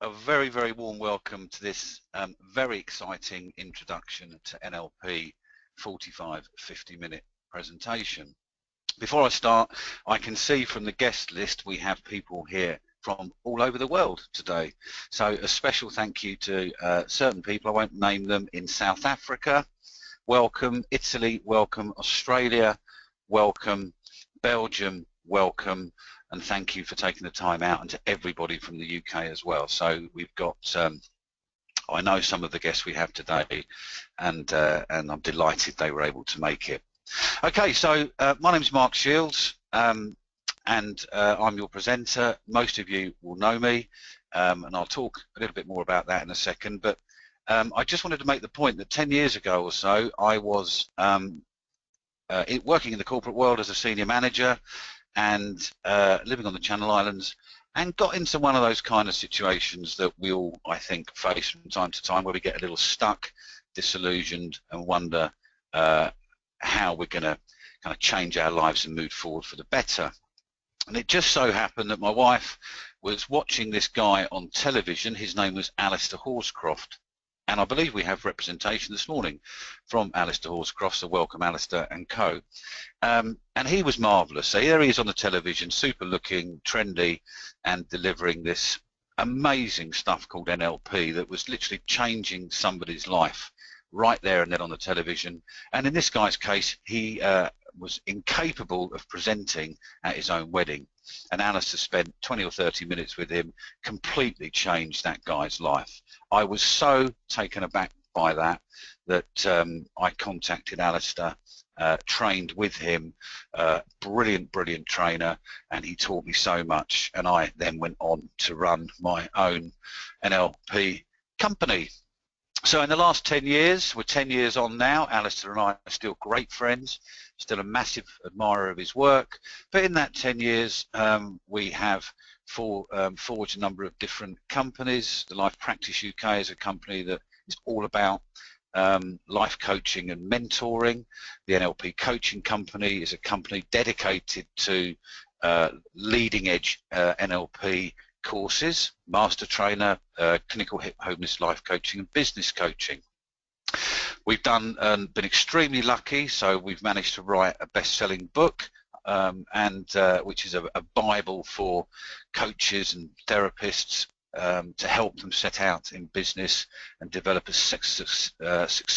a very, very warm welcome to this very exciting introduction to NLP 45-50-minute presentation. Before I start, I can see from the guest list we have people here from all over the world today. So a special thank you to certain people, I won't name them, in South Africa, welcome, Italy, welcome, Australia, welcome, Belgium, welcome, and thank you for taking the time out, and to everybody from the UK as well. So we've got, I know some of the guests we have today, and I'm delighted they were able to make it. Okay, so my name's Mark Shields, and I'm your presenter. Most of you will know me, and I'll talk a little bit more about that in a second, but I just wanted to make the point that 10 years ago or so I was working in the corporate world as a senior manager and living on the Channel Islands, and got into one of those kind of situations that we all, I think, face from time to time, where we get a little stuck, disillusioned, and wonder how we're going to kind of change our lives and move forward for the better. And it just so happened that my wife was watching this guy on television. His name was Alistair Horscroft, and I believe we have representation this morning from Alistair Horscroft, so welcome Alistair and co. And he was marvellous. So here he is on the television, super looking, trendy, and delivering this amazing stuff called NLP that was literally changing somebody's life right there and then on the television. And in this guy's case, he was incapable of presenting at his own wedding, and Alistair spent 20 or 30 minutes with him, completely changed that guy's life. I was so taken aback by that I contacted Alistair, trained with him, brilliant trainer, and he taught me so much, and I then went on to run my own NLP company. So in the last 10 years, we're 10 years on now, Alistair and I are still great friends, still a massive admirer of his work, but in that 10 years we have forged a number of different companies. The Life Practice UK is a company that is all about life coaching and mentoring. The NLP Coaching Company is a company dedicated to leading edge NLP courses, master trainer, clinical holistic life coaching and business coaching. We've done and been extremely lucky, so we've managed to write a best-selling book, which is a Bible for coaches and therapists to help them set out in business and develop a success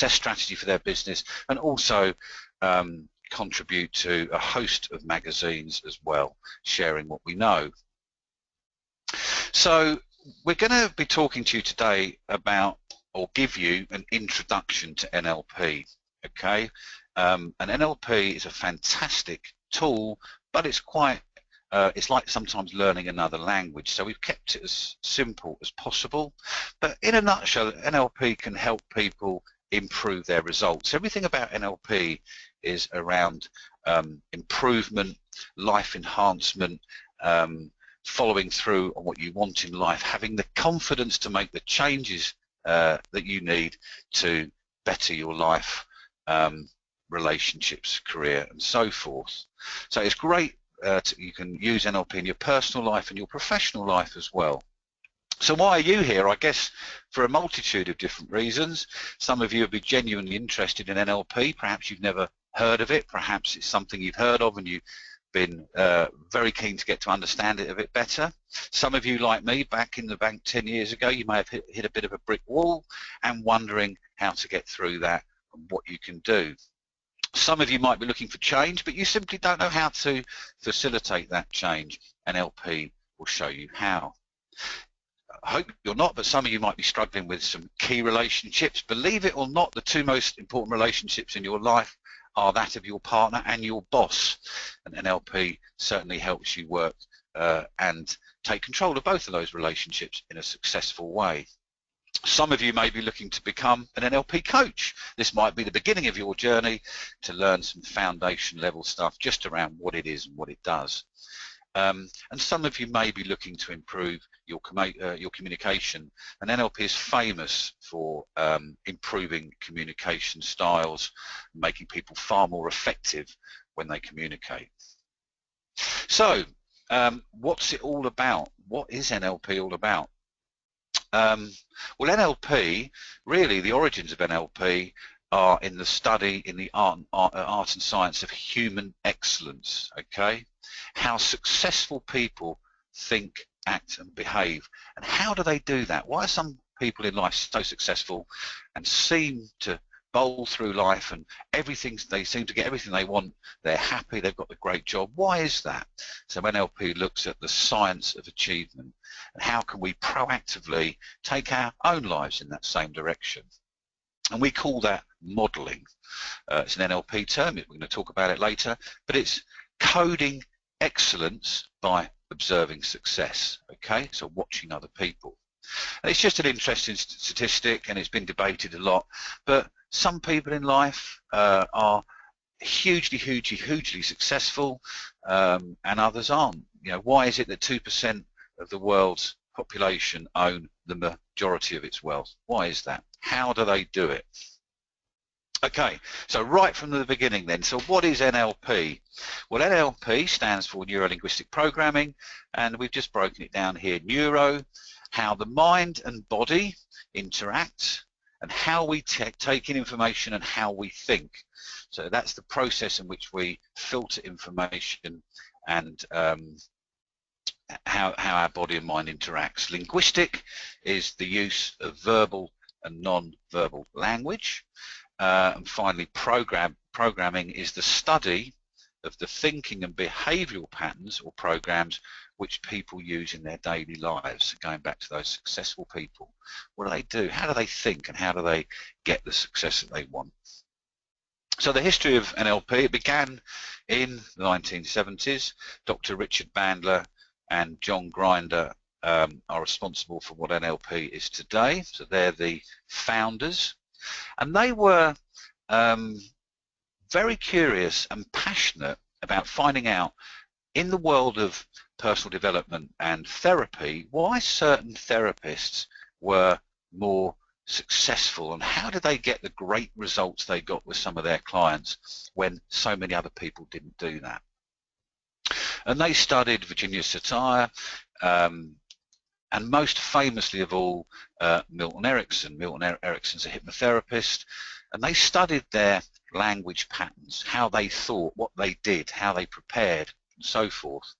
strategy for their business, and also contribute to a host of magazines as well, sharing what we know. So we're going to be talking to you today about, or give you an introduction to NLP. Okay, and NLP is a fantastic tool, but it's quite it's like sometimes learning another language, so we've kept it as simple as possible. But in a nutshell, NLP can help people improve their results. Everything about NLP is around improvement, life enhancement, following through on what you want in life, having the confidence to make the changes that you need to better your life, relationships, career, and so forth. So it's great. You can use NLP in your personal life and your professional life as well. So why are you here? I guess for a multitude of different reasons. Some of you will be genuinely interested in NLP. Perhaps you've never heard of it. Perhaps it's something you've heard of and you've been very keen to get to understand it a bit better. Some of you, like me, back in the bank 10 years ago, you may have hit a bit of a brick wall and wondering how to get through that and what you can do. Some of you might be looking for change, but you simply don't know how to facilitate that change. NLP will show you how. I hope you're not, but some of you might be struggling with some key relationships. Believe it or not, the two most important relationships in your life are that of your partner and your boss, and NLP certainly helps you work and take control of both of those relationships in a successful way. Some of you may be looking to become an NLP coach. This might be the beginning of your journey to learn some foundation level stuff just around what it is and what it does. And some of you may be looking to improve your communication, and NLP is famous for improving communication styles, making people far more effective when they communicate. So what's it all about? What is NLP all about? Well, NLP, really the origins of NLP are in the study in the art and science of human excellence, okay? How successful people think, act and behave. And how do they do that? Why are some people in life so successful and seem to bowl through life and they seem to get everything they want, they're happy, they've got a great job? Why is that? So NLP looks at the science of achievement and how can we proactively take our own lives in that same direction. And we call that modelling. It's an NLP term, we're going to talk about it later, but it's coding excellence by observing success, okay? So watching other people. And it's just an interesting statistic and it's been debated a lot, but some people in life are hugely successful and others aren't. You know, why is it that 2% of the world's population own the majority of its wealth? Why is that? How do they do it? Okay, so right from the beginning then, so what is NLP? Well, NLP stands for Neuro-Linguistic Programming, and we've just broken it down here. Neuro, how the mind and body interact, and how we take in information and how we think. So that's the process in which we filter information and how our body and mind interacts. Linguistic is the use of verbal and non-verbal language. And finally, programming is the study of the thinking and behavioural patterns or programs which people use in their daily lives. Going back to those successful people, what do they do? How do they think and how do they get the success that they want? So the history of NLP, it began in the 1970s. Dr. Richard Bandler and John Grinder are responsible for what NLP is today. So they're the founders. And they were very curious and passionate about finding out in the world of personal development and therapy why certain therapists were more successful and how did they get the great results they got with some of their clients when so many other people didn't do that. And they studied Virginia Satir, and most famously of all, Milton Erickson. Milton Erickson's a hypnotherapist, and they studied their language patterns, how they thought, what they did, how they prepared, and so forth.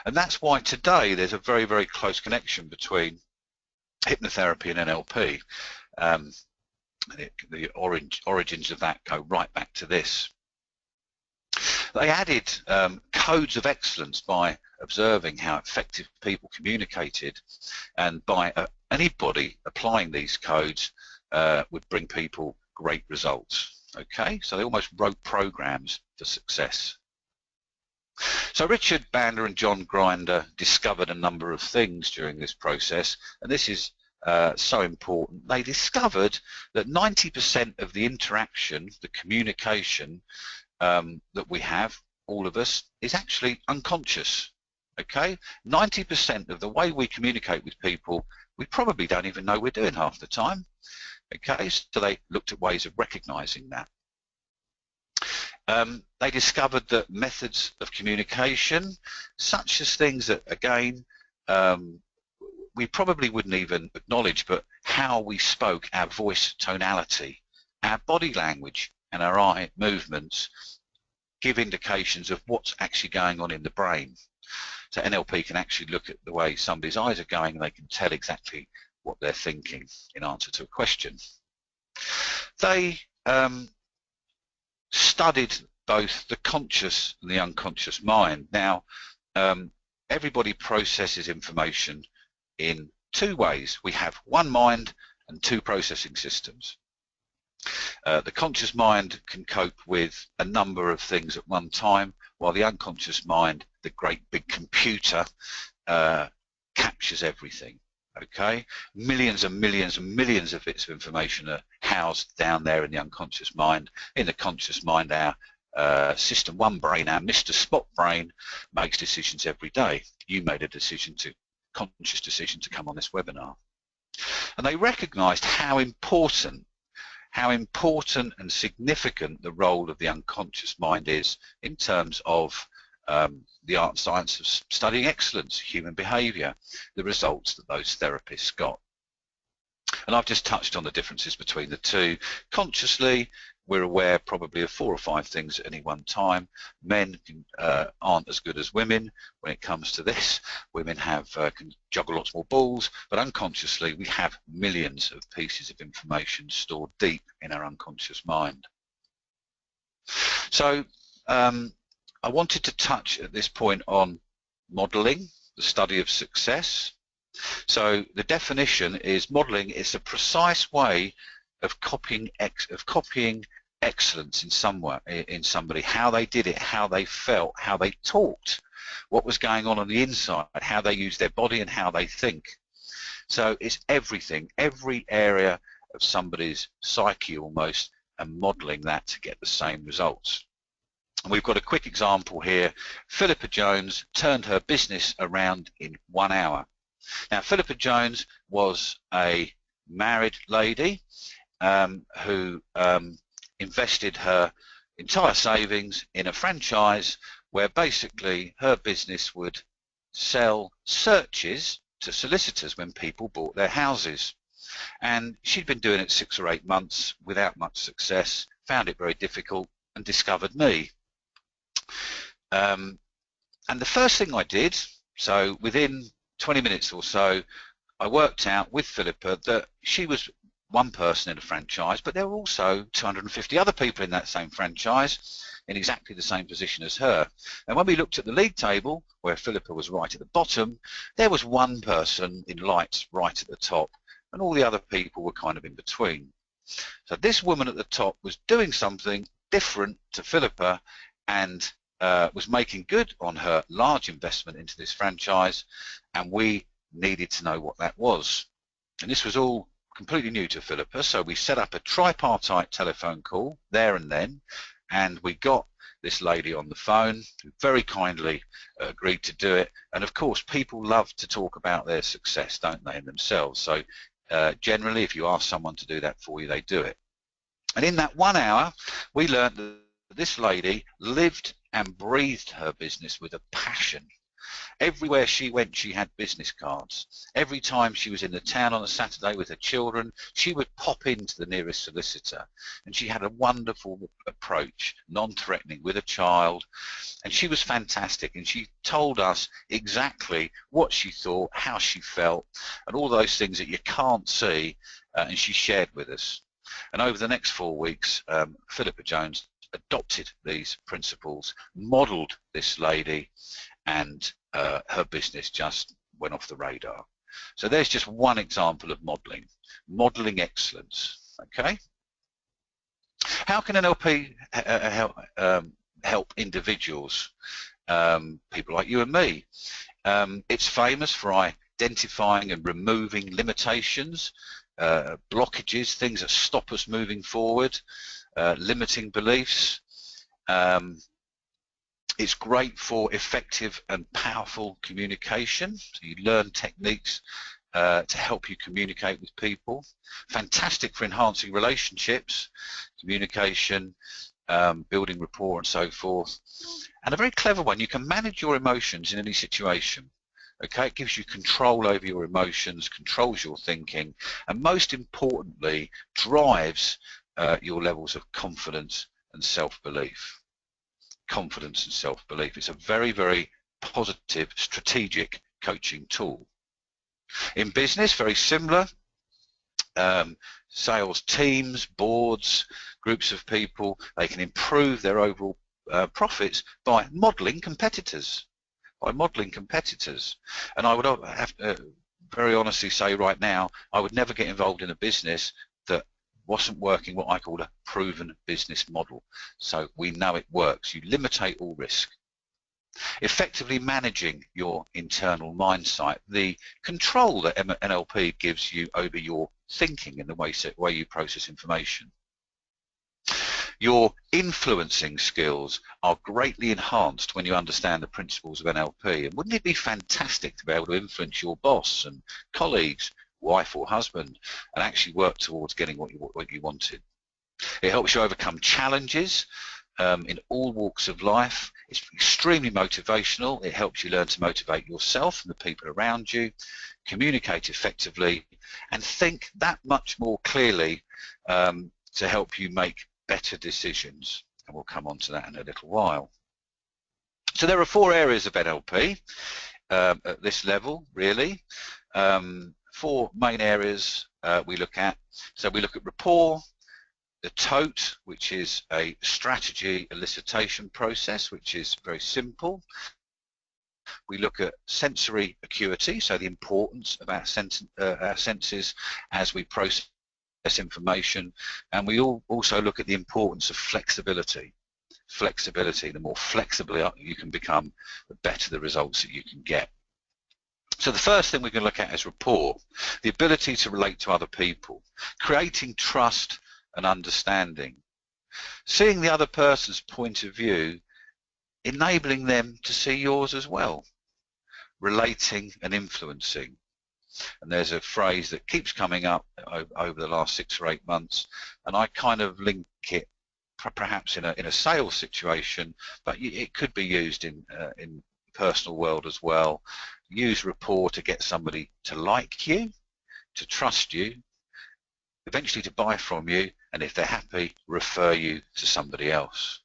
And that's why today there's a very close connection between hypnotherapy and NLP. The origins of that go right back to this. They added codes of excellence by observing how effective people communicated, and by anybody applying these codes would bring people great results. Okay, so they almost wrote programs for success. So Richard Bandler and John Grinder discovered a number of things during this process, and this is so important. They discovered that 90% of the interaction, the communication that we have, all of us, is actually unconscious. Okay, 90% of the way we communicate with people, we probably don't even know we're doing half the time. Okay, so they looked at ways of recognizing that. They discovered that methods of communication, such as things that, again, we probably wouldn't even acknowledge, but how we spoke, our voice tonality, our body language and our eye movements give indications of what's actually going on in the brain. So NLP can actually look at the way somebody's eyes are going and they can tell exactly what they're thinking in answer to a question. They studied both the conscious and the unconscious mind. Now, everybody processes information in two ways. We have one mind and two processing systems. The conscious mind can cope with a number of things at one time, while the unconscious mind, the great big computer, captures everything. Okay, millions and millions and millions of bits of information are housed down there in the unconscious mind. In the conscious mind, our system one brain, our Mr. Spot brain, makes decisions every day. You made a conscious decision to come on this webinar. And they recognized how important and significant the role of the unconscious mind is in terms of the art and science of studying excellence, human behaviour, the results that those therapists got. And I've just touched on the differences between the two. Consciously, we're aware probably of 4 or 5 things at any one time. Men aren't as good as women when it comes to this. Women can juggle lots more balls, but unconsciously we have millions of pieces of information stored deep in our unconscious mind. So I wanted to touch at this point on modelling, the study of success. So the definition is modelling is a precise way of copying excellence in somebody, how they did it, how they felt, how they talked, what was going on the inside, how they use their body and how they think. So it's everything, every area of somebody's psyche almost, and modelling that to get the same results. And we've got a quick example here. Philippa Jones turned her business around in 1 hour. Now, Philippa Jones was a married lady who invested her entire savings in a franchise where basically her business would sell searches to solicitors when people bought their houses. And she'd been doing it 6 or 8 months without much success, found it very difficult, and discovered me. And the first thing I did, so within 20 minutes or so, I worked out with Philippa that she was one person in a franchise, but there were also 250 other people in that same franchise in exactly the same position as her. And when we looked at the league table, where Philippa was right at the bottom, there was one person in lights right at the top, and all the other people were kind of in between. So this woman at the top was doing something different to Philippa and was making good on her large investment into this franchise, and we needed to know what that was. And this was all completely new to Philippa, so we set up a tripartite telephone call there and then, and we got this lady on the phone who very kindly agreed to do it. And of course, people love to talk about their success, don't they, in themselves? So generally, if you ask someone to do that for you, they do it. And in that 1 hour, we learned that this lady lived and breathed her business with a passion. Everywhere she went, she had business cards. Every time she was in the town on a Saturday with her children, she would pop into the nearest solicitor. And she had a wonderful approach, non-threatening, with a child. And she was fantastic. And she told us exactly what she thought, how she felt, and all those things that you can't see. And she shared with us. And over the next 4 weeks, Philippa Jones adopted these principles, modelled this lady, and her business just went off the radar. So there's just one example of modelling excellence. Okay. How can NLP help individuals, people like you and me? It's famous for identifying and removing limitations, blockages, things that stop us moving forward, limiting beliefs. It's great for effective and powerful communication. So you learn techniques to help you communicate with people. Fantastic for enhancing relationships, communication, building rapport and so forth. And a very clever one, you can manage your emotions in any situation. Okay, it gives you control over your emotions, controls your thinking, and most importantly, drives your levels of confidence and self-belief. Confidence and self-belief. It's a very, very positive, strategic coaching tool. In business, very similar. Sales teams, boards, groups of people, they can improve their overall profits by modelling competitors. And I would have to very honestly say right now, I would never get involved in a business that wasn't working what I call a proven business model. So we know it works. You limitate all risk. Effectively managing your internal mindset, the control that NLP gives you over your thinking and the way you process information. Your influencing skills are greatly enhanced when you understand the principles of NLP. And wouldn't it be fantastic to be able to influence your boss and colleagues, wife or husband, and actually work towards getting what you wanted? It helps you overcome challenges, in all walks of life. It's extremely motivational. It helps you learn to motivate yourself and the people around you, communicate effectively, and think that much more clearly to help you make better decisions. And we'll come on to that in a little while. So there are 4 areas of NLP at this level, really. 4 main areas we look at. So we look at rapport, the TOTE, which is a strategy elicitation process, which is very simple. We look at sensory acuity, so the importance of our senses as we process information, and we also look at the importance of flexibility. The more flexible you can become, the better the results that you can get. So the first thing we're going to look at is rapport, the ability to relate to other people, creating trust and understanding, seeing the other person's point of view, enabling them to see yours as well, relating and influencing. And there's a phrase that keeps coming up over the last 6 or 8 months, and I kind of link it perhaps in a sales situation, but it could be used in personal world as well. Use rapport to get somebody to like you, to trust you, eventually to buy from you, and if they're happy, refer you to somebody else.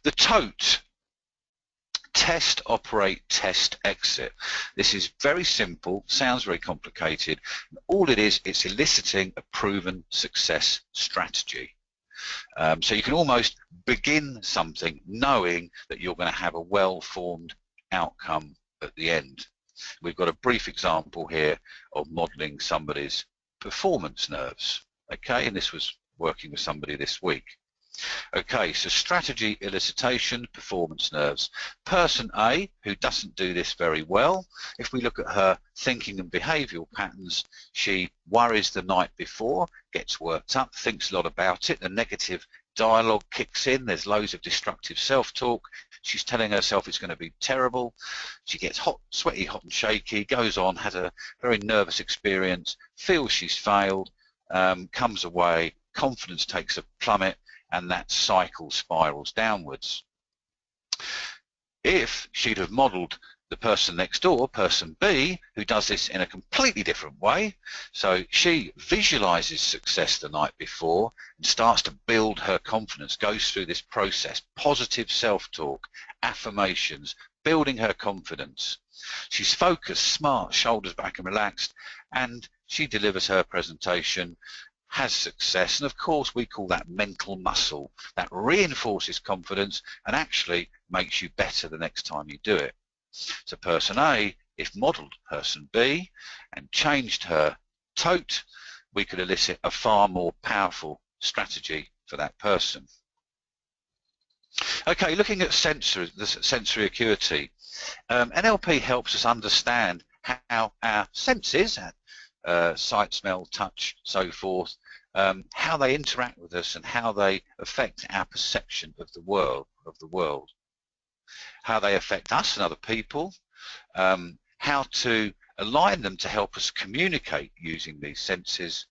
The TOTE, test, operate, test, exit. This is very simple, sounds very complicated. All it is, it's eliciting a proven success strategy. So you can almost begin something knowing that you're going to have a well-formed outcome at the end. We've got a brief example here of modeling somebody's performance nerves, okay, and this was working with somebody this week. Okay, so strategy elicitation, performance nerves. Person A, who doesn't do this very well, if we look at her thinking and behavioural patterns, she worries the night before, gets worked up, thinks a lot about it, the negative dialogue kicks in, there's loads of destructive self-talk, she's telling herself it's going to be terrible, she gets hot, sweaty, hot and shaky, goes on, has a very nervous experience, feels she's failed, comes away, confidence takes a plummet, and that cycle spirals downwards. If she'd have modelled the person next door, person B, who does this in a completely different way, so she visualises success the night before and starts to build her confidence, goes through this process, positive self-talk, affirmations, building her confidence. She's focused, smart, shoulders back and relaxed, and she delivers her presentation, has success, and of course we call that mental muscle. That reinforces confidence and actually makes you better the next time you do it. So person A, if modelled person B and changed her TOTE, we could elicit a far more powerful strategy for that person. Okay, looking at the sensory acuity, NLP helps us understand how our senses, sight, smell, touch, so forth, how they interact with us and how they affect our perception of the world, how they affect us and other people, how to align them to help us communicate using these senses,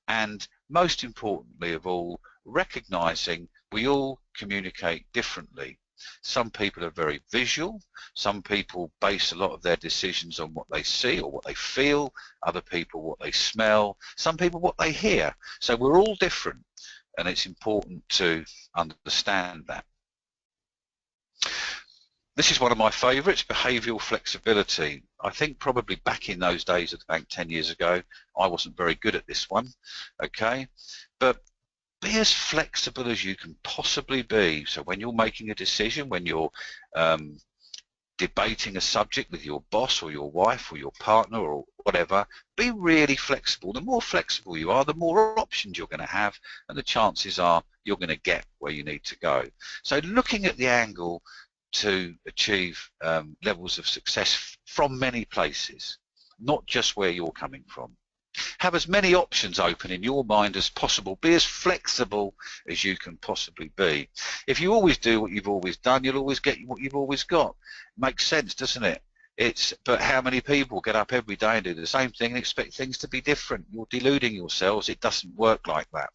and most importantly of all, recognizing we all communicate differently. Some people are very visual, some people base a lot of their decisions on what they see or what they feel, other people what they smell, some people what they hear. So we're all different, and it's important to understand that. This is one of my favourites, behavioural flexibility. I think probably back in those days at the bank 10 years ago, I wasn't very good at this one, okay? But be as flexible as you can possibly be. So when you're making a decision, when you're debating a subject with your boss or your wife or your partner or whatever, be really flexible. The more flexible you are, the more options you're going to have, and the chances are you're going to get where you need to go. So looking at the angle to achieve levels of success from many places, not just where you're coming from. Have as many options open in your mind as possible. Be as flexible as you can possibly be. If you always do what you've always done, you'll always get what you've always got. Makes sense, doesn't it? But how many people get up every day and do the same thing and expect things to be different? You're deluding yourselves. It doesn't work like that.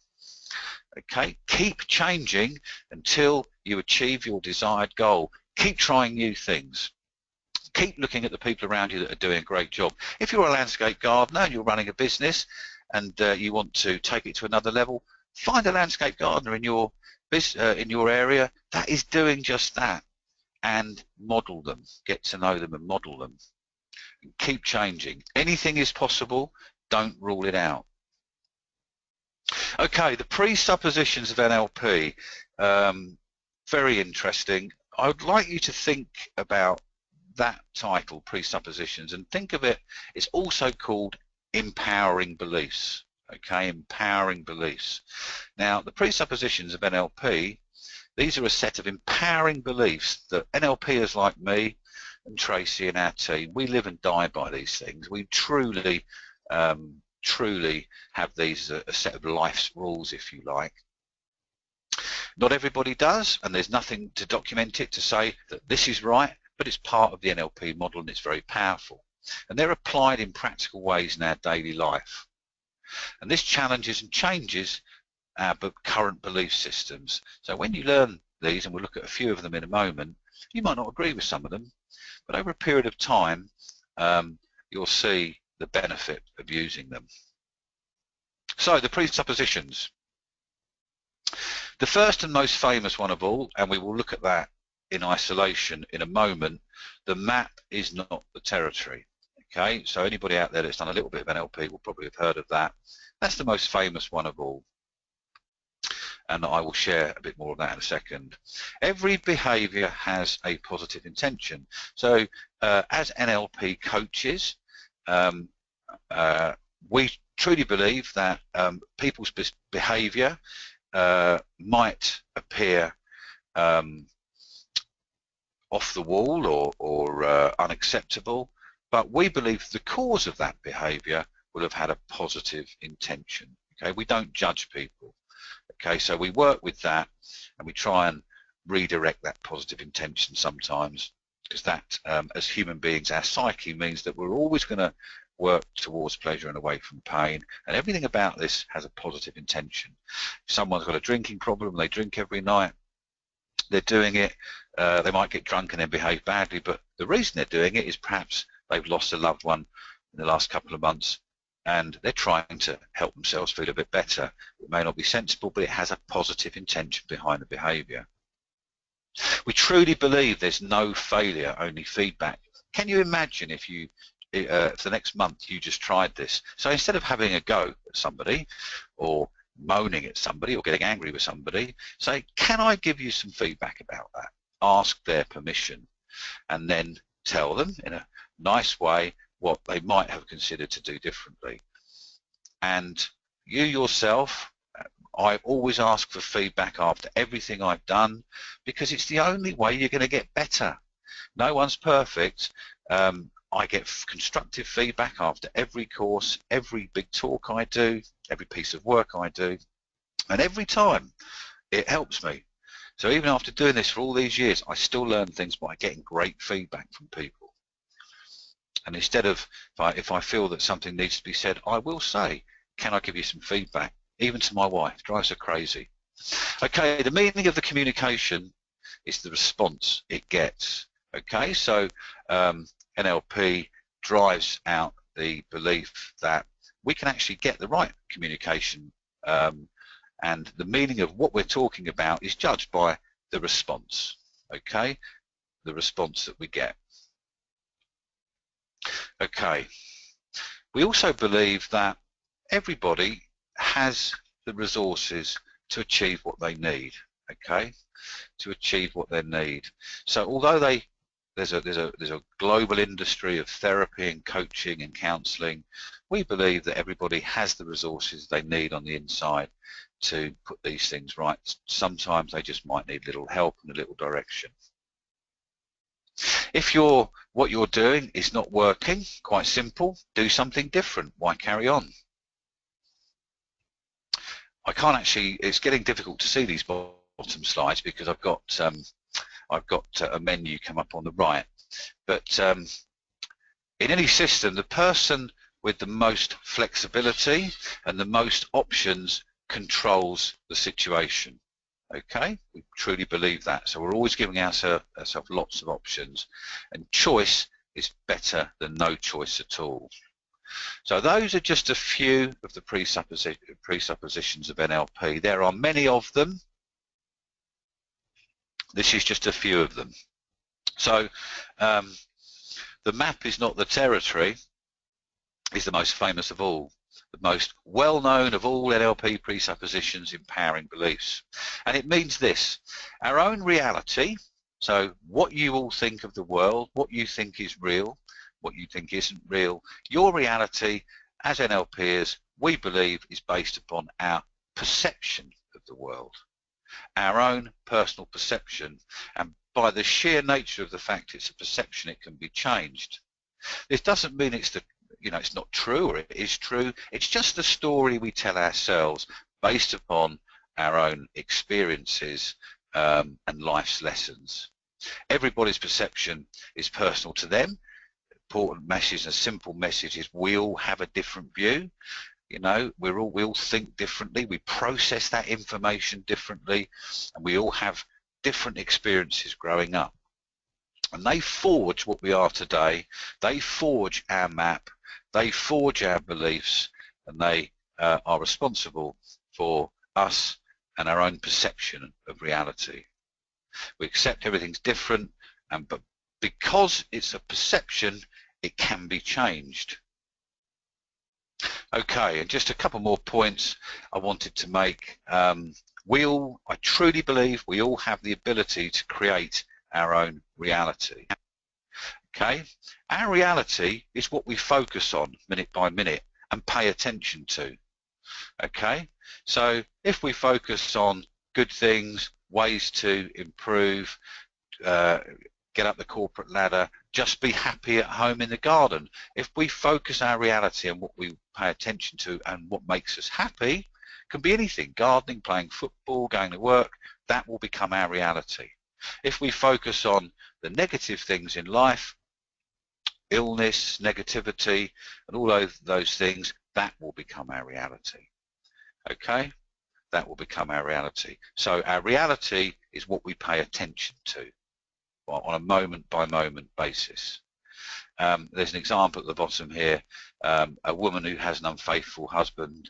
Okay, keep changing until you achieve your desired goal. Keep trying new things. Keep looking at the people around you that are doing a great job. If you're a landscape gardener and you're running a business and you want to take it to another level, find a landscape gardener in your area that is doing just that, and model them. Get to know them and model them. Keep changing. Anything is possible. Don't rule it out. Okay, the presuppositions of NLP, very interesting. I would like you to think about that title, presuppositions, and think of it, it's also called empowering beliefs. Okay, empowering beliefs. Now, the presuppositions of NLP, these are a set of empowering beliefs that NLPers like me and Tracy and our team, we live and die by these things. We truly have these a set of life's rules, if you like. Not everybody does, and there's nothing to document it to say that this is right, but it's part of the NLP model and it's very powerful. And they're applied in practical ways in our daily life. And this challenges and changes our current belief systems. So when you learn these, and we'll look at a few of them in a moment, you might not agree with some of them, but over a period of time, you'll see the benefit of using them. So the presuppositions. The first and most famous one of all, and we will look at that in isolation in a moment, the map is not the territory. Okay, so anybody out there that's done a little bit of NLP will probably have heard of that. That's the most famous one of all, and I will share a bit more of that in a second. Every behavior has a positive intention. So as NLP coaches, we truly believe that people's behavior might appear off the wall or unacceptable, but we believe the cause of that behavior will have had a positive intention. Okay, we don't judge people. Okay, so we work with that and we try and redirect that positive intention sometimes, because that, as human beings, our psyche means that we're always going to work towards pleasure and away from pain, and everything about this has a positive intention. If someone's got a drinking problem, they drink every night, they're doing it, they might get drunk and then behave badly, but the reason they're doing it is perhaps they've lost a loved one in the last couple of months and they're trying to help themselves feel a bit better. It may not be sensible, but it has a positive intention behind the behavior. We truly believe there's no failure, only feedback. Can you imagine if you for the next month you just tried this? So instead of having a go at somebody or moaning at somebody or getting angry with somebody, say, can I give you some feedback about that? Ask their permission and then tell them in a nice way what they might have considered to do differently. And you yourself, I always ask for feedback after everything I've done, because it's the only way you're going to get better. No one's perfect. I get constructive feedback after every course, every big talk I do, every piece of work I do, and every time it helps me. So even after doing this for all these years, I still learn things by getting great feedback from people. And instead of, if I feel that something needs to be said, I will say, can I give you some feedback? Even to my wife, drives her crazy. Okay, the meaning of the communication is the response it gets. Okay, so NLP drives out the belief that we can actually get the right communication, and the meaning of what we're talking about is judged by the response. Okay, the response that we get. Okay, we also believe that everybody has the resources to achieve what they need. Okay, to achieve what they need. So although there's a global industry of therapy and coaching and counselling, we believe that everybody has the resources they need on the inside to put these things right. Sometimes they just might need a little help and a little direction. If what you're doing is not working, quite simple, do something different. Why carry on? I can't actually, it's getting difficult to see these bottom slides because I've got a menu come up on the right. But in any system, the person with the most flexibility and the most options controls the situation. Okay, we truly believe that. So we're always giving ourselves lots of options, and choice is better than no choice at all. So those are just a few of the presuppositions of NLP. There are many of them. This is just a few of them. So the map is not the territory is the most famous of all. The most well-known of all NLP presuppositions, empowering beliefs. And it means this: our own reality, so what you all think of the world, what you think is real, what you think isn't real, your reality as NLPers, we believe, is based upon our perception of the world, our own personal perception, and by the sheer nature of the fact it's a perception, it can be changed. This doesn't mean it's it's not true or it is true. It's just the story we tell ourselves based upon our own experiences and life's lessons. Everybody's perception is personal to them. Important message, a simple message is we all have a different view. We all think differently. We process that information differently, and we all have different experiences growing up. And they forge what we are today. They forge our map. They forge our beliefs, and they are responsible for us and our own perception of reality. We accept everything's different, but because it's a perception, it can be changed. Okay, and just a couple more points I wanted to make. I truly believe we all have the ability to create our own reality. Okay, our reality is what we focus on minute by minute and pay attention to. Okay, so if we focus on good things, ways to improve, get up the corporate ladder, just be happy at home in the garden. If we focus our reality on what we pay attention to and what makes us happy, can be anything: gardening, playing football, going to work, that will become our reality. If we focus on the negative things in life, illness, negativity, and all of those things, that will become our reality. Okay, that will become our reality. So our reality is what we pay attention to on a moment-by-moment basis. There's an example at the bottom here. A woman who has an unfaithful husband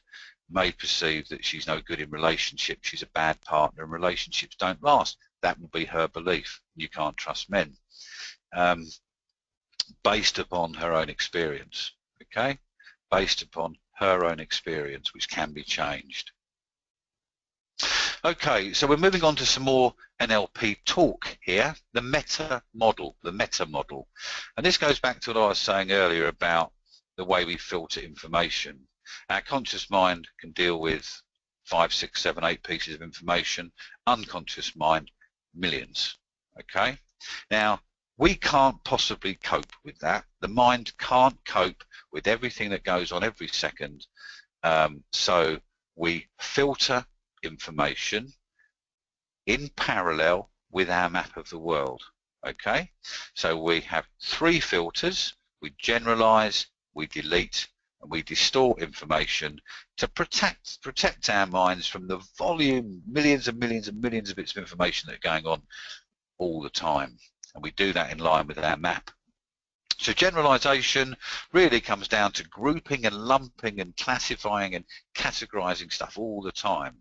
may perceive that she's no good in relationships, she's a bad partner, and relationships don't last. That will be her belief. You can't trust men. Based upon her own experience, okay? Based upon her own experience, which can be changed. Okay, so we're moving on to some more NLP talk here. The meta model, And this goes back to what I was saying earlier about the way we filter information. Our conscious mind can deal with 5, 6, 7, 8 pieces of information. Unconscious mind, millions, okay? Now, we can't possibly cope with that. The mind can't cope with everything that goes on every second. So we filter information in parallel with our map of the world. Okay, so we have 3 filters: we generalize, we delete, and we distort information to protect our minds from the volume, millions and millions and millions of bits of information that are going on all the time. And we do that in line with our map. So generalization really comes down to grouping and lumping and classifying and categorizing stuff all the time.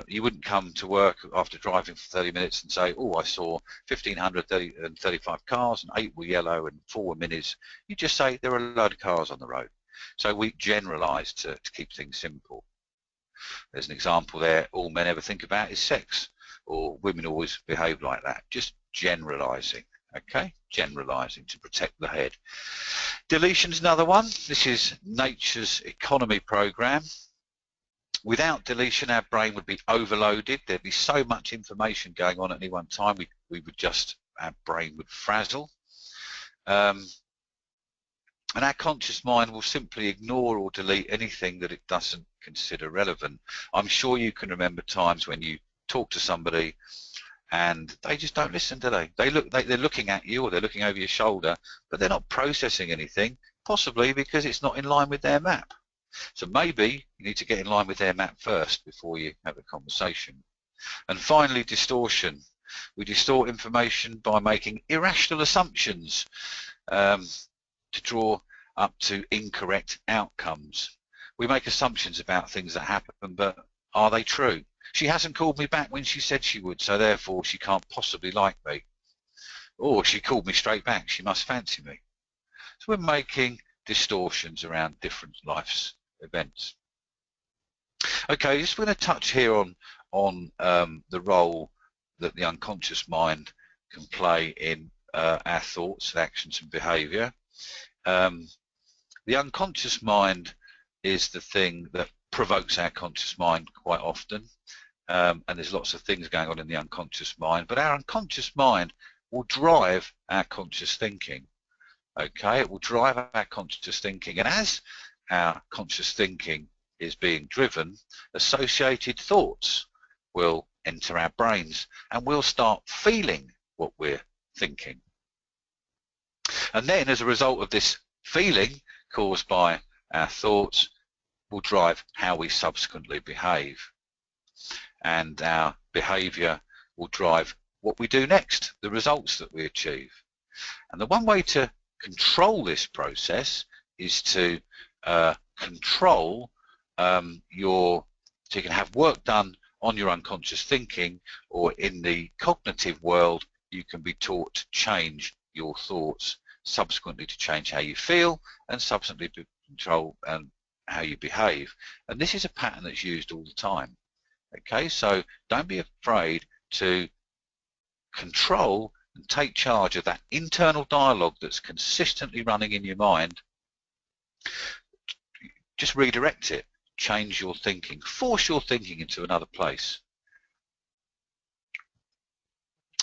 You wouldn't come to work after driving for 30 minutes and say, oh, I saw 1,535 cars and 8 were yellow and 4 were minis. You just say there are a load of cars on the road. So we generalize to keep things simple. There's an example there: all men ever think about is sex, or women always behave like that. Just generalizing. Okay, generalizing to protect the head. Deletion is another one. This is nature's economy program. Without deletion, our brain would be overloaded. There'd be so much information going on at any one time, our brain would frazzle. And our conscious mind will simply ignore or delete anything that it doesn't consider relevant. I'm sure you can remember times when you talk to somebody and they just don't listen, do they? They're looking at you, or they're looking over your shoulder, but they're not processing anything, possibly because it's not in line with their map. So maybe you need to get in line with their map first before you have a conversation. And finally, distortion. We distort information by making irrational assumptions to draw up to incorrect outcomes. We make assumptions about things that happen, but are they true? She hasn't called me back when she said she would, so therefore she can't possibly like me. Or she called me straight back, she must fancy me. So we're making distortions around different life's events. Okay, just going to touch here on the role that the unconscious mind can play in our thoughts, actions and behaviour. The unconscious mind is the thing that provokes our conscious mind quite often, and there's lots of things going on in the unconscious mind, but our unconscious mind will drive our conscious thinking. Okay, it will drive our conscious thinking, and as our conscious thinking is being driven, associated thoughts will enter our brains and we'll start feeling what we're thinking. And then as a result of this feeling caused by our thoughts will drive how we subsequently behave. And our behaviour will drive what we do next, the results that we achieve. And the one way to control this process is to control so you can have work done on your unconscious thinking, or in the cognitive world you can be taught to change your thoughts, subsequently to change how you feel, and subsequently to control how you behave. And this is a pattern that's used all the time. Okay, so don't be afraid to control and take charge of that internal dialogue that's consistently running in your mind. Just redirect it, change your thinking, force your thinking into another place.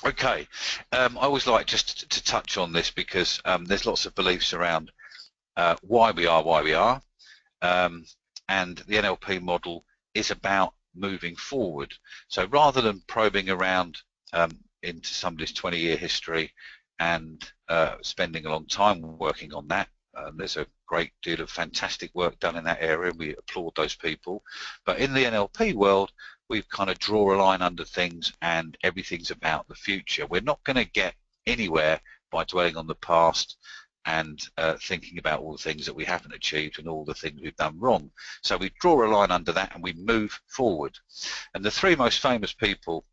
Okay, I always like just to touch on this because there's lots of beliefs around why we are, and the NLP model is about moving forward. So rather than probing around into somebody's 20-year history and spending a long time working on that, there's a great deal of fantastic work done in that area, and we applaud those people. But in the NLP world, we've kind of draw a line under things and everything's about the future. We're not going to get anywhere by dwelling on the past and thinking about all the things that we haven't achieved and all the things we've done wrong. So we draw a line under that and we move forward. And the three most famous people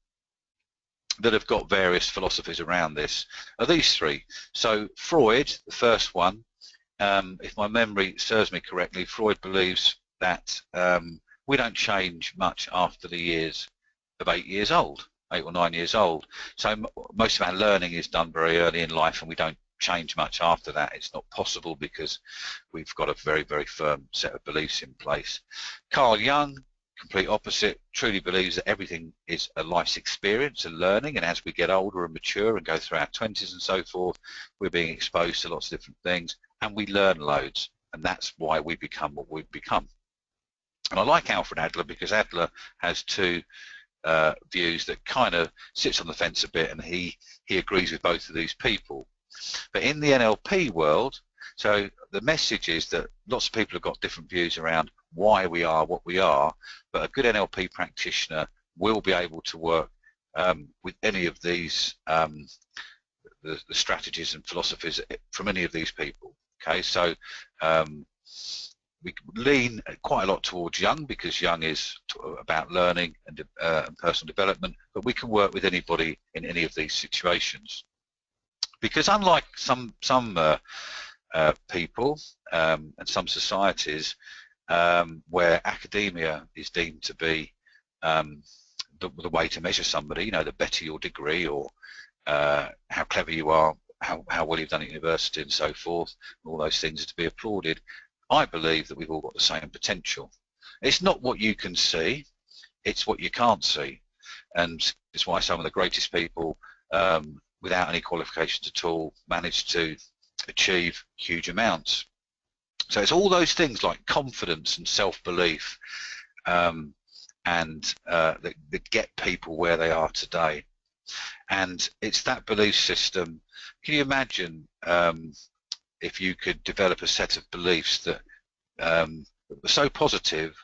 that have got various philosophies around this are these three. So Freud, the first one, if my memory serves me correctly, Freud believes that we don't change much after the years of 8 years old, 8 or 9 years old. So most of our learning is done very early in life and we don't change much after that. It's not possible because we've got a very, very firm set of beliefs in place. Carl Jung, complete opposite, truly believes that everything is a life's experience and learning, and as we get older and mature and go through our 20s and so forth, we're being exposed to lots of different things and we learn loads, and that's why we become what we've become. And I like Alfred Adler because Adler has two views that kind of sits on the fence a bit, and he agrees with both of these people. But in the NLP world, so the message is that lots of people have got different views around why we are what we are, but a good NLP practitioner will be able to work with any of these the strategies and philosophies from any of these people. Okay, so we lean quite a lot towards Jung because Jung is about learning and personal development, but we can work with anybody in any of these situations. Because unlike some people and some societies where academia is deemed to be the way to measure somebody, you know, the better your degree or how clever you are, how well you've done at university and so forth, all those things are to be applauded. I believe that we've all got the same potential. It's not what you can see, it's what you can't see. And it's why some of the greatest people without any qualifications at all manage to achieve huge amounts. So it's all those things like confidence and self-belief that get people where they are today. And it's that belief system. Can you imagine if you could develop a set of beliefs that that were so positive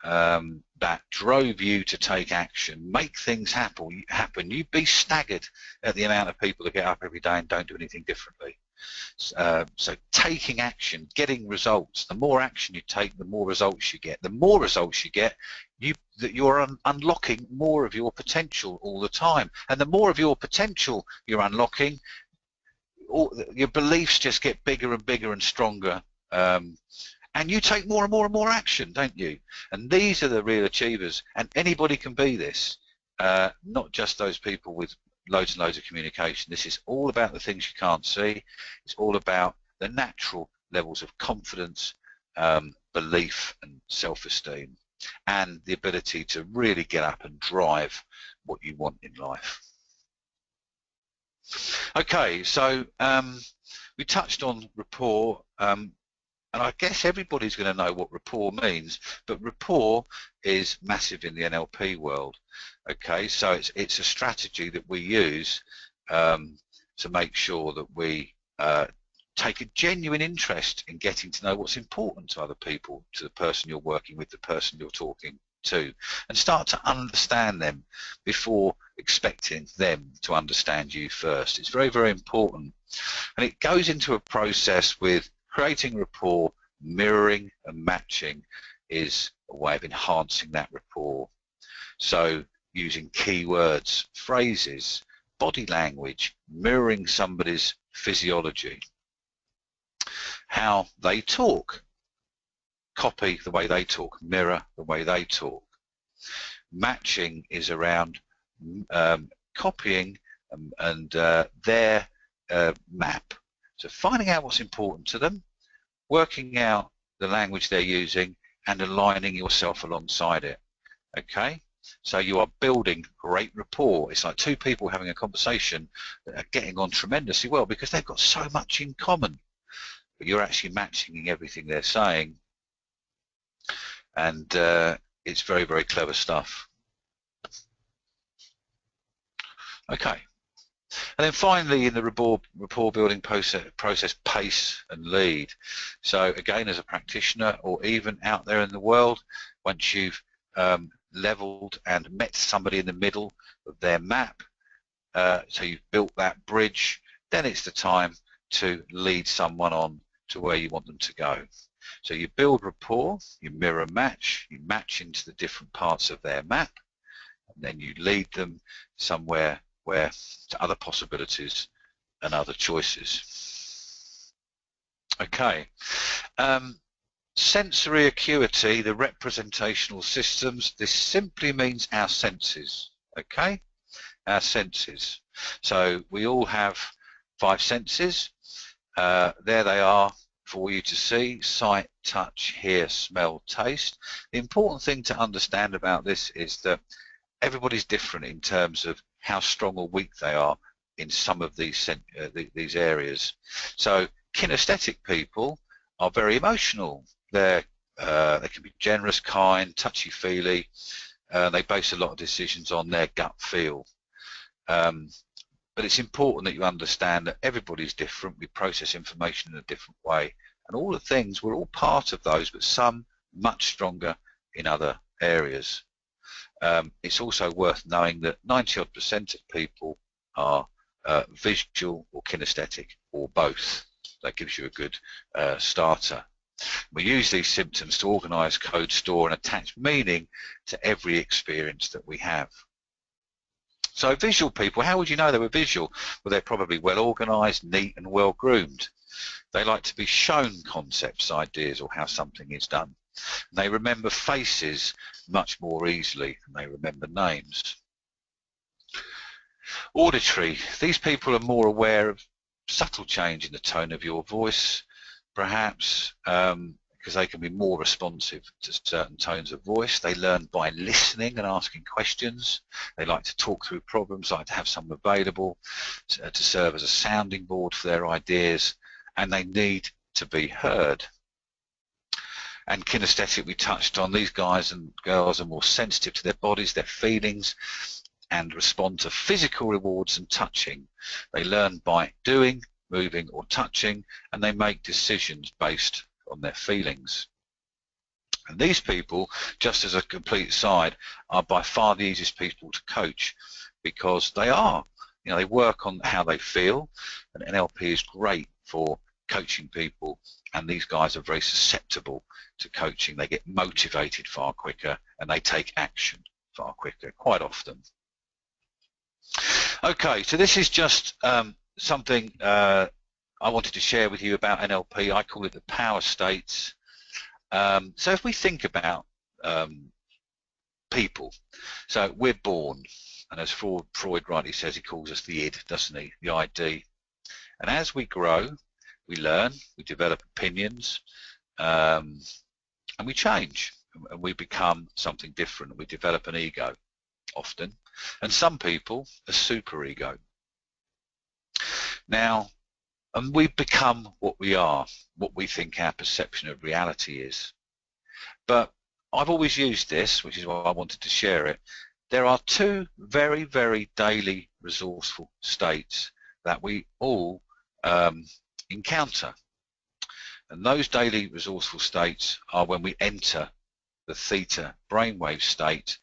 that drove you to take action, make things happen. You'd be staggered at the amount of people that get up every day and don't do anything differently. So taking action, getting results. The more action you take, the more results you get. The more results you get, you're unlocking more of your potential all the time. And the more of your potential you're unlocking, your beliefs just get bigger and bigger and stronger. And you take more and more and more action, don't you? And these are the real achievers. And anybody can be this, not just those people with loads and loads of communication. This is all about the things you can't see. It's all about the natural levels of confidence, belief and self-esteem, and the ability to really get up and drive what you want in life. Okay, so we touched on rapport, and I guess everybody's going to know what rapport means, but rapport is massive in the NLP world. Okay, so it's a strategy that we use to make sure that we take a genuine interest in getting to know what's important to other people, to the person you're working with, the person you're talking to, and start to understand them before expecting them to understand you first. It's very, very important, and it goes into a process with creating rapport. Mirroring and matching is a way of enhancing that rapport. So using keywords, phrases, body language, mirroring somebody's physiology, how they talk, copy the way they talk, mirror the way they talk. Matching is around copying and their map. So finding out what's important to them, working out the language they're using and aligning yourself alongside it. Okay, so you are building great rapport. It's like two people having a conversation that are getting on tremendously well because they've got so much in common, but you're actually matching everything they're saying, and it's very, very clever stuff. Okay. And then finally, in the rapport building process, pace and lead. So again, as a practitioner or even out there in the world, once you've leveled and met somebody in the middle of their map, so you've built that bridge, then it's the time to lead someone on to where you want them to go. So you build rapport, you mirror match, you match into the different parts of their map, and then you lead them somewhere where to other possibilities and other choices. Okay, sensory acuity, the representational systems, this simply means our senses. Okay, our senses. So we all have 5 senses. There they are for you to see: sight, touch, hear, smell, taste. The important thing to understand about this is that everybody's different in terms of how strong or weak they are in some of these areas. So kinesthetic people are very emotional. They can be generous, kind, touchy-feely. They base a lot of decisions on their gut feel. But it's important that you understand that everybody's different. We process information in a different way, and all the things, we're all part of those, but some much stronger in other areas. It's also worth knowing that 90% of people are visual or kinesthetic, or both. That gives you a good starter. We use these symptoms to organise, code, store and attach meaning to every experience that we have. So visual people, how would you know they were visual? Well, they're probably well organised, neat and well groomed. They like to be shown concepts, ideas, or how something is done. And they remember faces much more easily than they remember names. Auditory, these people are more aware of subtle change in the tone of your voice, perhaps, because they can be more responsive to certain tones of voice. They learn by listening and asking questions. They like to talk through problems, like to have someone available to serve as a sounding board for their ideas, and they need to be heard. And kinesthetic, we touched on, these guys and girls are more sensitive to their bodies, their feelings, and respond to physical rewards and touching. They learn by doing, moving or touching, and they make decisions based on their feelings. And these people, just as a complete aside, are by far the easiest people to coach, because they are, they work on how they feel, and NLP is great for coaching people, and these guys are very susceptible to coaching. They get motivated far quicker, and they take action far quicker, quite often. Okay, so this is just something I wanted to share with you about NLP. I call it the power states. So if we think about people, so we're born, and as Freud rightly says, he calls us the id, doesn't he, the ID. And as we grow, we learn, we develop opinions, and we change, and we become something different. We develop an ego, often, and some people a superego. Now, and we become what we are, what we think our perception of reality is. But I've always used this, which is why I wanted to share it. There are two very, very daily resourceful states that we all encounter. And those daily resourceful states are when we enter the theta brainwave state.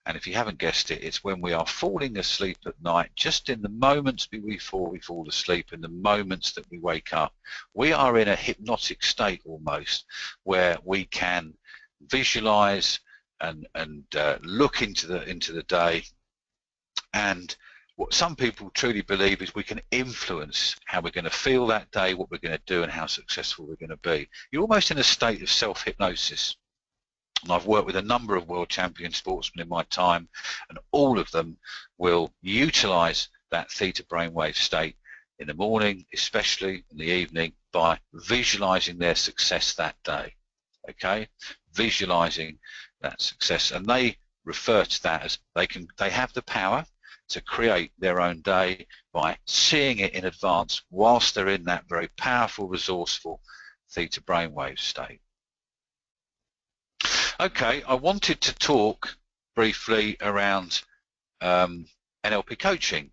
And if you haven't guessed it, it's when we are falling asleep at night, just in the moments before we fall asleep, in the moments that we wake up. We are in a hypnotic state almost, where we can visualize and look into the day. And what some people truly believe is we can influence how we're going to feel that day, what we're going to do, and how successful we're going to be. You're almost in a state of self-hypnosis. And I've worked with a number of world champion sportsmen in my time, and all of them will utilize that theta brainwave state in the morning, especially in the evening, by visualizing their success that day. Okay, visualizing that success, and they refer to that as they have the power to create their own day by seeing it in advance whilst they're in that very powerful, resourceful theta brainwave state. Okay, I wanted to talk briefly around NLP coaching.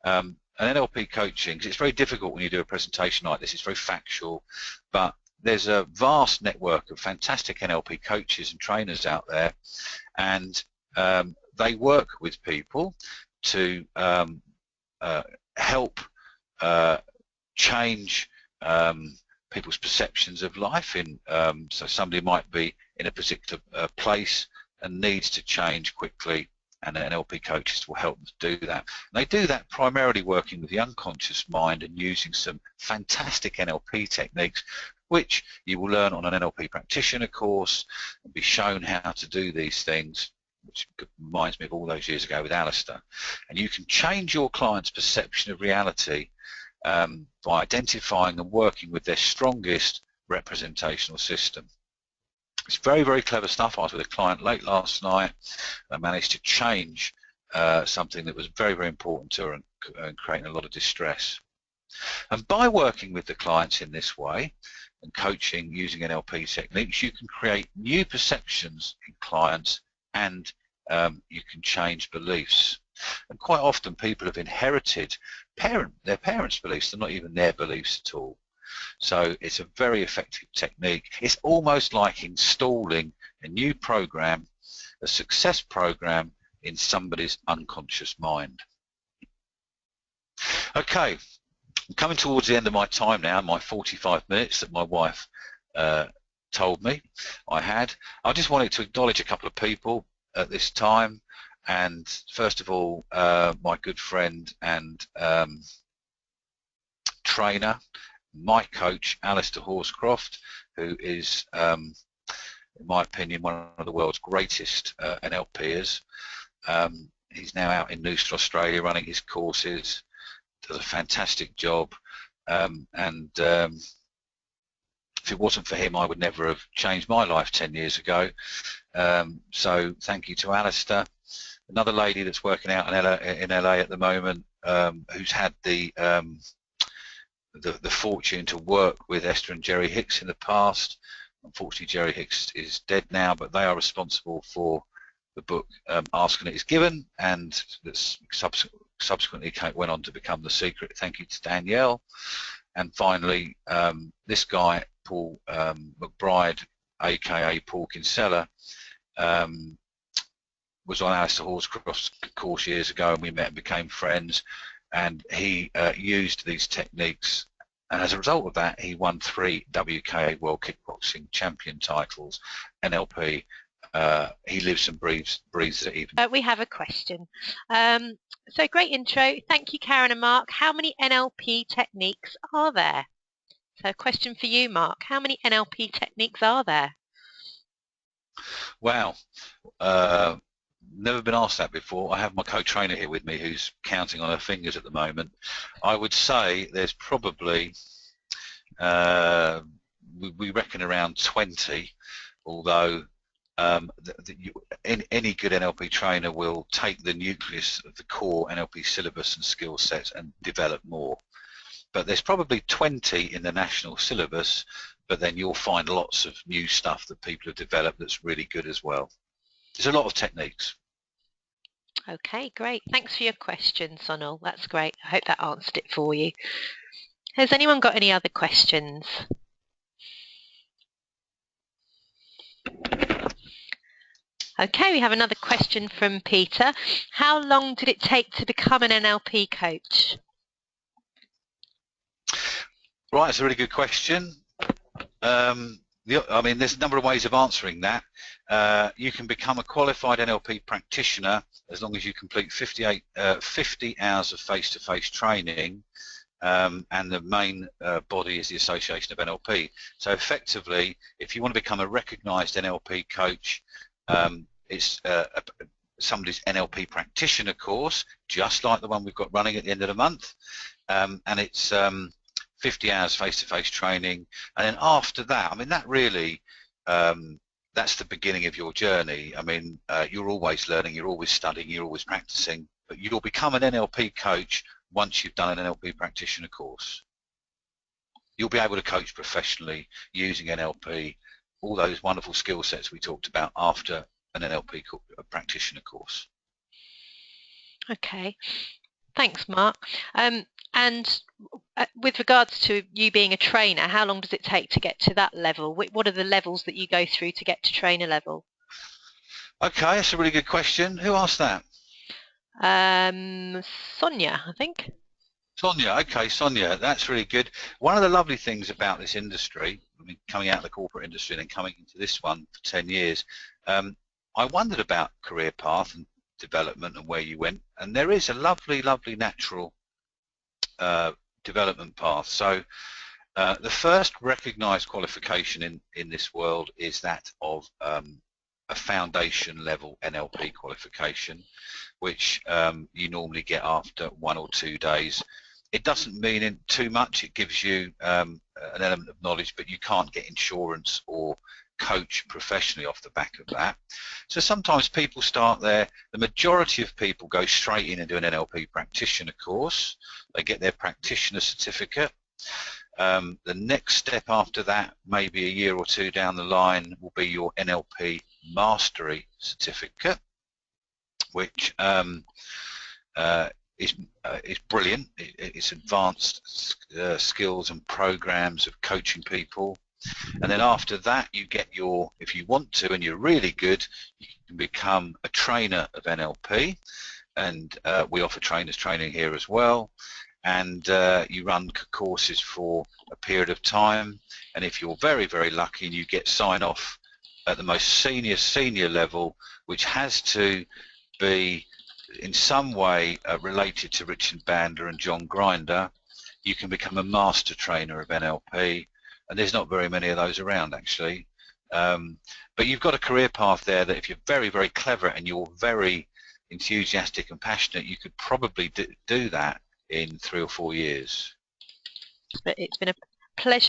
And NLP coaching, because it's very difficult when you do a presentation like this, it's very factual, but there's a vast network of fantastic NLP coaches and trainers out there, and they work with people to help change people's perceptions of life. So somebody might be in a particular place and needs to change quickly, and NLP coaches will help them to do that. And they do that primarily working with the unconscious mind and using some fantastic NLP techniques, which you will learn on an NLP practitioner course and be shown how to do these things, which reminds me of all those years ago with Alistair. And you can change your client's perception of reality by identifying and working with their strongest representational system. It's very, very clever stuff. I was with a client late last night. I managed to change something that was very, very important to her and creating a lot of distress. And by working with the clients in this way and coaching using NLP techniques, you can create new perceptions in clients, and you can change beliefs. And quite often people have inherited their parents' beliefs. They're not even their beliefs at all. So it's a very effective technique. It's almost like installing a new program, a success program, in somebody's unconscious mind. Okay, I'm coming towards the end of my time now, my 45 minutes that my wife told me I had. I just wanted to acknowledge a couple of people at this time, and first of all, my good friend and trainer, my coach, Alistair Horscroft, who is, in my opinion, one of the world's greatest NLPers. He's now out in Noosa, Australia, running his courses, does a fantastic job, and if it wasn't for him, I would never have changed my life 10 years ago. So thank you to Alistair. Another lady that's working out in LA at the moment, who's had the fortune to work with Esther and Jerry Hicks in the past. Unfortunately, Jerry Hicks is dead now, but they are responsible for the book Ask and It Is Given, and that's subsequently went on to become The Secret. Thank you to Danielle. And finally, this guy, Paul McBride, aka Paul Kinsella, was on Alistair Hall's course years ago, and we met and became friends, and he used these techniques, and as a result of that he won 3 WKA World Kickboxing Champion titles, NLP. He lives and breathes it even. We have a question. So great intro. Thank you, Karen and Mark. How many NLP techniques are there? So a question for you, Mark. How many NLP techniques are there? Wow. Never been asked that before. I have my co-trainer here with me who's counting on her fingers at the moment. I would say there's probably, we reckon around 20, although any good NLP trainer will take the nucleus of the core NLP syllabus and skill sets and develop more. But there's probably 20 in the national syllabus, but then you'll find lots of new stuff that people have developed that's really good as well. There's a lot of techniques. Okay, great. Thanks for your question, Sonal. That's great. I hope that answered it for you. Has anyone got any other questions? Okay, we have another question from Peter. How long did it take to become an NLP coach? Right, it's a really good question. I mean, there's a number of ways of answering that. You can become a qualified NLP practitioner as long as you complete 50 hours of face-to-face training, and the main body is the Association of NLP. So effectively, if you want to become a recognised NLP coach, it's somebody's NLP practitioner course, just like the one we've got running at the end of the month, and it's 50 hours face-to-face training, and then after that, I mean, that really, that's the beginning of your journey. I mean, you're always learning, you're always studying, you're always practicing, but you'll become an NLP coach once you've done an NLP practitioner course. You'll be able to coach professionally using NLP, all those wonderful skill sets we talked about after an NLP practitioner course. Okay, thanks, Mark. And with regards to you being a trainer, how long does it take to get to that level? What are the levels that you go through to get to trainer level? Okay, that's a really good question. Who asked that? Sonia, I think. Sonia, okay, Sonia, that's really good. One of the lovely things about this industry, I mean, coming out of the corporate industry and then coming into this one for 10 years, I wondered about career path and development and where you went, and there is a lovely, lovely natural development path. So the first recognised qualification in this world is that of a foundation level NLP qualification, which you normally get after 1 or 2 days. It doesn't mean too much. It gives you an element of knowledge, but you can't get insurance or coach professionally off the back of that. So sometimes people start there. The majority of people go straight in and do an NLP practitioner course. They get their practitioner certificate. The next step after that, maybe a year or 2 down the line, will be your NLP mastery certificate, which is brilliant. It's advanced skills and programs of coaching people. And then after that, you get your, if you want to and you're really good, you can become a trainer of NLP, and we offer trainers training here as well, and you run courses for a period of time, and if you're very, very lucky and you get sign off at the most senior level, which has to be in some way related to Richard Bandler and John Grinder, you can become a master trainer of NLP. And there's not very many of those around, actually. But you've got a career path there that if you're very, very clever and you're very enthusiastic and passionate, you could probably do that in 3 or 4 years. It's been a pleasure